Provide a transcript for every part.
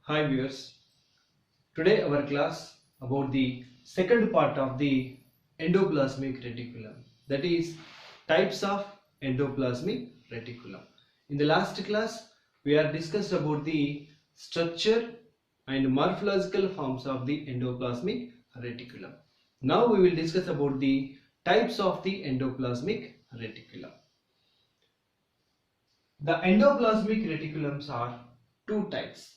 Hi viewers, today our class about the second part of the endoplasmic reticulum, that is types of endoplasmic reticulum. In the last class we have discussed about the structure and morphological forms of the endoplasmic reticulum. Now we will discuss about the types of the endoplasmic reticulum. The endoplasmic reticulums are two types.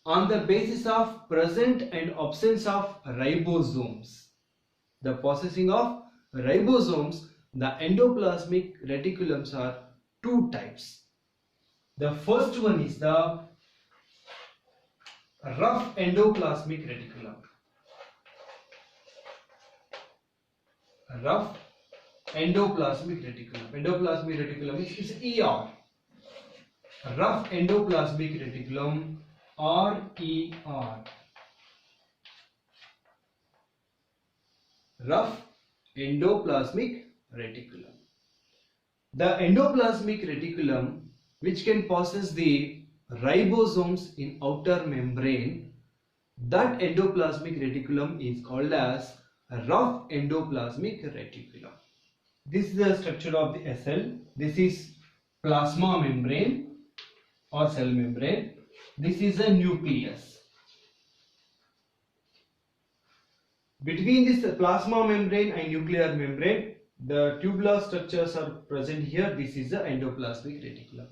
On the basis of presence and absence of ribosomes, the possessing of ribosomes, the endoplasmic reticulums are two types. The first one is the rough endoplasmic reticulum. Rough endoplasmic reticulum. Endoplasmic reticulum is ER. Rough endoplasmic reticulum, RER. Rough endoplasmic reticulum. The endoplasmic reticulum, which can possess the ribosomes in outer membrane, that endoplasmic reticulum is called as a rough endoplasmic reticulum. This is the structure of the SL. This is plasma membrane or cell membrane. This is a nucleus. Between this plasma membrane and nuclear membrane, the tubular structures are present here. This is the endoplasmic reticulum.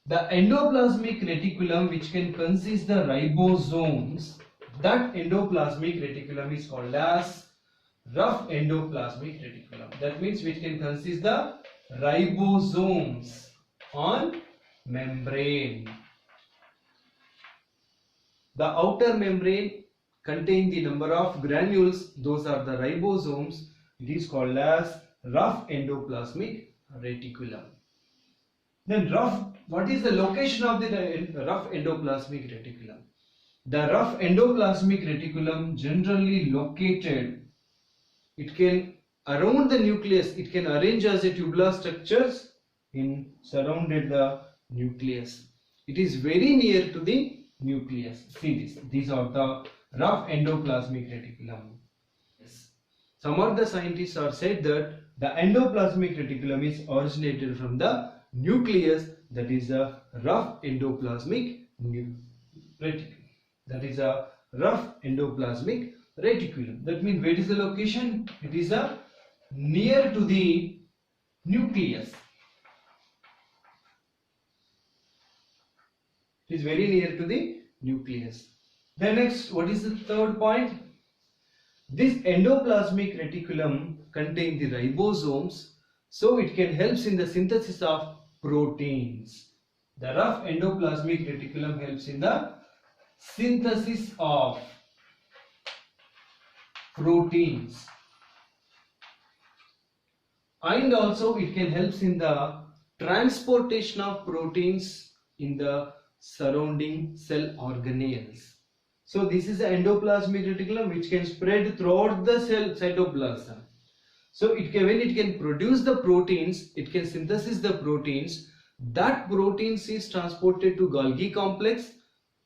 The endoplasmic reticulum, which can consist the ribosomes, that endoplasmic reticulum is called as rough endoplasmic reticulum. That means which can consist the ribosomes on membrane. The outer membrane contain the number of granules, those are the ribosomes. It is called as rough endoplasmic reticulum. Then what is the location of the rough endoplasmic reticulum? The rough endoplasmic reticulum generally located, it can around the nucleus, it can arrange as a tubular structures in surrounded the nucleus. It is very near to the nucleus. See this. These are the rough endoplasmic reticulum. Yes. Some of the scientists have said that the endoplasmic reticulum is originated from the nucleus, that is a rough endoplasmic reticulum. That is a rough endoplasmic reticulum. That means where is the location? It is a near to the nucleus. It is very near to the nucleus. Then next, what is the third point? This endoplasmic reticulum contains the ribosomes, so it can help in the synthesis of proteins. The rough endoplasmic reticulum helps in the synthesis of proteins, and also it can help in the transportation of proteins in the surrounding cell organelles. So this is the endoplasmic reticulum which can spread throughout the cell cytoplasm. So when it can produce the proteins, it can synthesize the proteins. That proteins is transported to Golgi complex,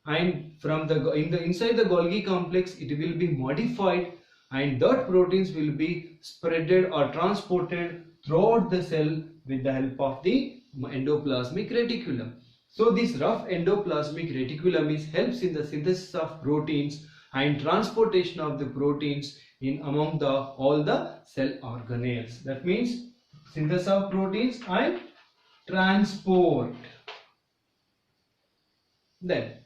and from inside the Golgi complex it will be modified, and that proteins will be spreaded or transported throughout the cell with the help of the endoplasmic reticulum. So this rough endoplasmic reticulum helps in the synthesis of proteins and transportation of the proteins in among all the cell organelles. That means synthesis of proteins and transport. Then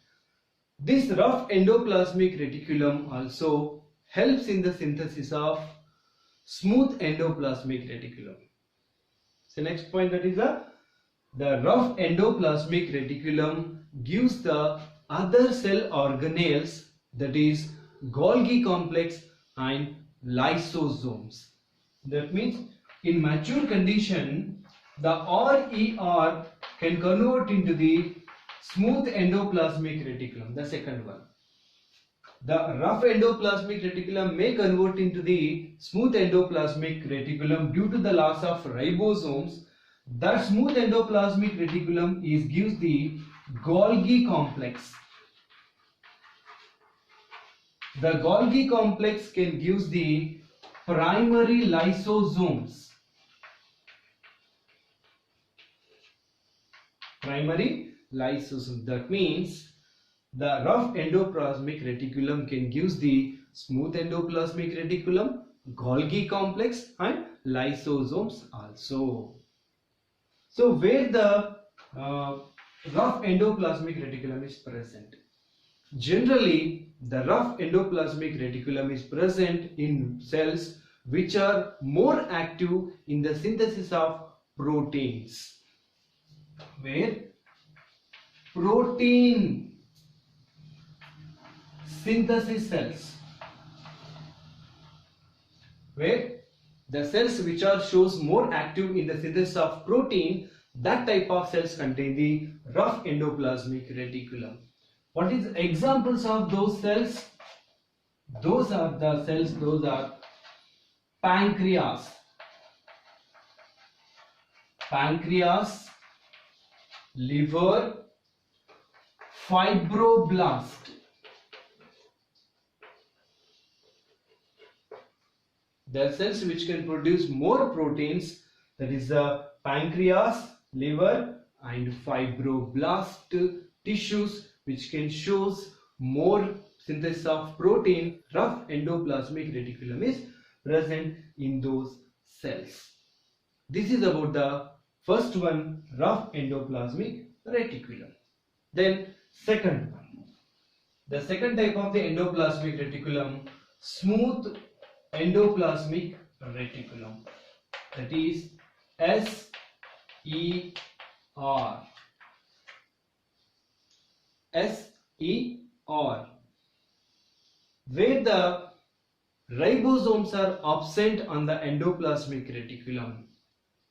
this rough endoplasmic reticulum also helps in the synthesis of smooth endoplasmic reticulum. So next point, that is the rough endoplasmic reticulum gives the other cell organelles, that is Golgi complex and lysosomes. That means in mature condition the RER can convert into the smooth endoplasmic reticulum, the second one. The rough endoplasmic reticulum may convert into the smooth endoplasmic reticulum due to the loss of ribosomes. That smooth endoplasmic reticulum gives the Golgi complex. The Golgi complex can give the primary lysosomes. Primary lysosome. That means the rough endoplasmic reticulum can give the smooth endoplasmic reticulum, Golgi complex and lysosomes also. So where the rough endoplasmic reticulum is present. Generally, the rough endoplasmic reticulum is present in cells which are more active in the synthesis of proteins. Where protein synthesis cells, where the cells which are shows more active in the synthesis of protein, that type of cells contain the rough endoplasmic reticulum. What is examples of those cells? Those are pancreas, liver, fibroblast. The cells which can produce more proteins, that is the pancreas, liver and fibroblast tissues which can shows more synthesis of protein. Rough endoplasmic reticulum is present in those cells. This is about the first one, rough endoplasmic reticulum. Then second one, the second type of the endoplasmic reticulum, smooth endoplasmic reticulum, that is SER. SER, where the ribosomes are absent on the endoplasmic reticulum.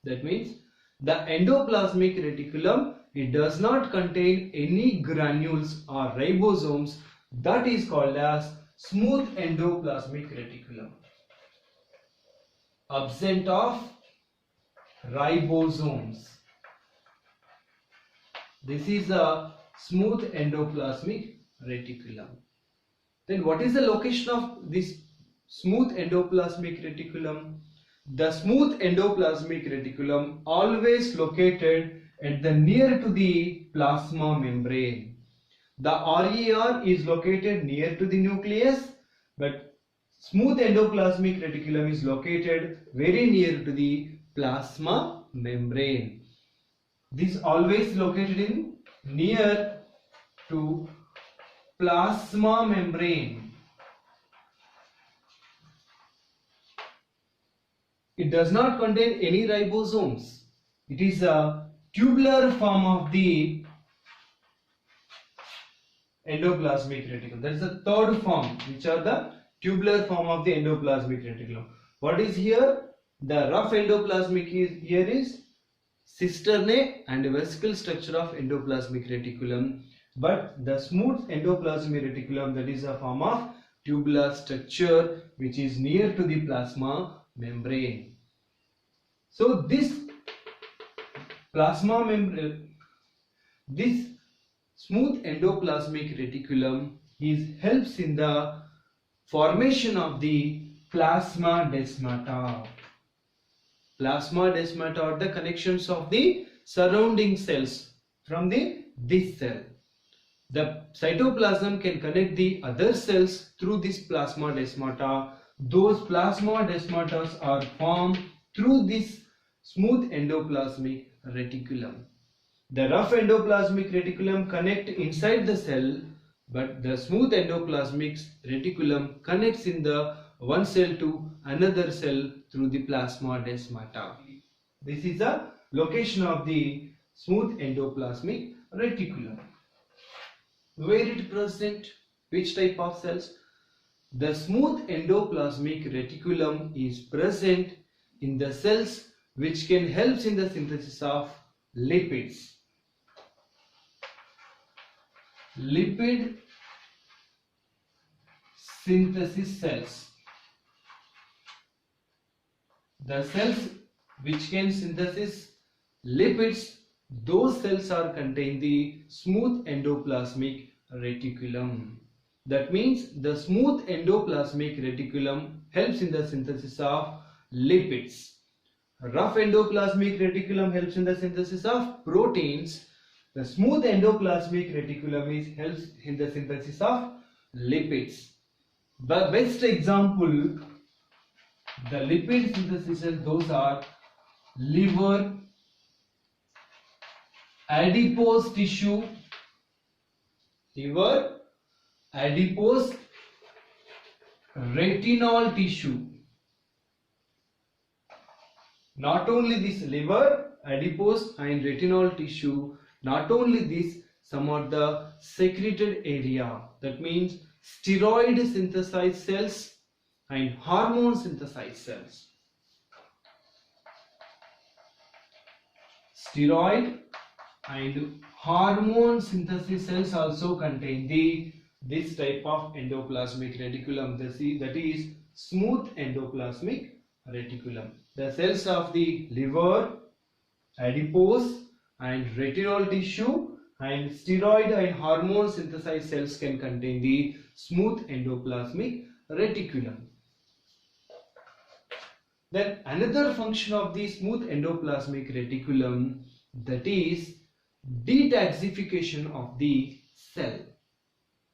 That means the endoplasmic reticulum, it does not contain any granules or ribosomes. That is called as smooth endoplasmic reticulum. Absent of ribosomes. This is a smooth endoplasmic reticulum. Then what is the location of this smooth endoplasmic reticulum? The smooth endoplasmic reticulum always located at the near to the plasma membrane. The RER is located near to the nucleus, but smooth endoplasmic reticulum is located very near to the plasma membrane. This always located in near to plasma membrane. It does not contain any ribosomes. It is a tubular form of the endoplasmic reticulum. That is the third form, which are the tubular form of the endoplasmic reticulum. What is here? The rough endoplasmic here is cisternae and vesicle structure of endoplasmic reticulum, but the smooth endoplasmic reticulum, that is a form of tubular structure which is near to the plasma membrane. So this plasma membrane, this smooth endoplasmic reticulum helps in the formation of the plasma desmata. Plasma desmata are the connections of the surrounding cells from this cell. The cytoplasm can connect the other cells through this plasma desmata. Those plasma desmatas are formed through this smooth endoplasmic reticulum. The rough endoplasmic reticulum connect inside the cell, but the smooth endoplasmic reticulum connects in the one cell to another cell through the plasma desmata. This is the location of the smooth endoplasmic reticulum. Where it present? Which type of cells? The smooth endoplasmic reticulum is present in the cells which can help in the synthesis of lipids. Lipid synthesis cells. The cells which can synthesize lipids, those cells are contain the smooth endoplasmic reticulum. That means the smooth endoplasmic reticulum helps in the synthesis of lipids. Rough endoplasmic reticulum helps in the synthesis of proteins. The smooth endoplasmic reticulum helps in the synthesis of lipids. The best example, the lipid synthesis, those are liver, adipose tissue, liver, adipose, retinol tissue. Not only this liver, adipose and retinol tissue, not only this, some of the secreted area, that means steroid synthesized cells and hormone synthesized cells. Steroid and hormone synthesis cells also contain this type of endoplasmic reticulum, that is smooth endoplasmic reticulum. The cells of the liver, adipose and retinol tissue and steroid and hormone synthesized cells can contain the smooth endoplasmic reticulum. Then another function of the smooth endoplasmic reticulum, that is detoxification of the cell.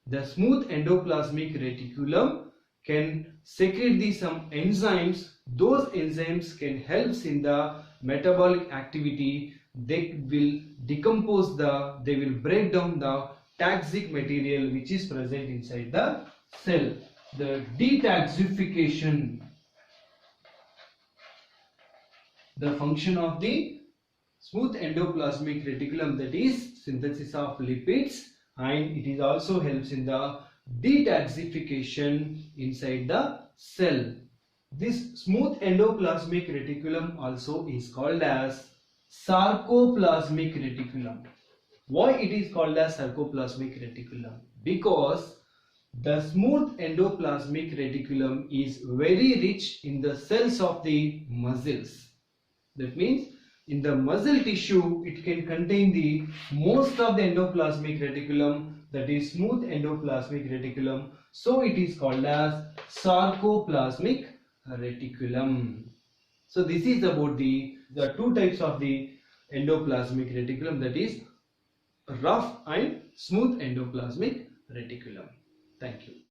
The smooth endoplasmic reticulum can secrete some enzymes. Those enzymes can help in the metabolic activity. They will decompose they will break down the toxic material which is present inside the cell. The detoxification, the function of the smooth endoplasmic reticulum, that is synthesis of lipids, and it is also helps in the detoxification inside the cell. This smooth endoplasmic reticulum also is called as sarcoplasmic reticulum. Why it is called as sarcoplasmic reticulum? Because the smooth endoplasmic reticulum is very rich in the cells of the muscles. That means in the muscle tissue it can contain the most of the endoplasmic reticulum, that is smooth endoplasmic reticulum. So it is called as sarcoplasmic reticulum. So this is about the two types of the endoplasmic reticulum, that is rough and smooth endoplasmic reticulum. Thank you.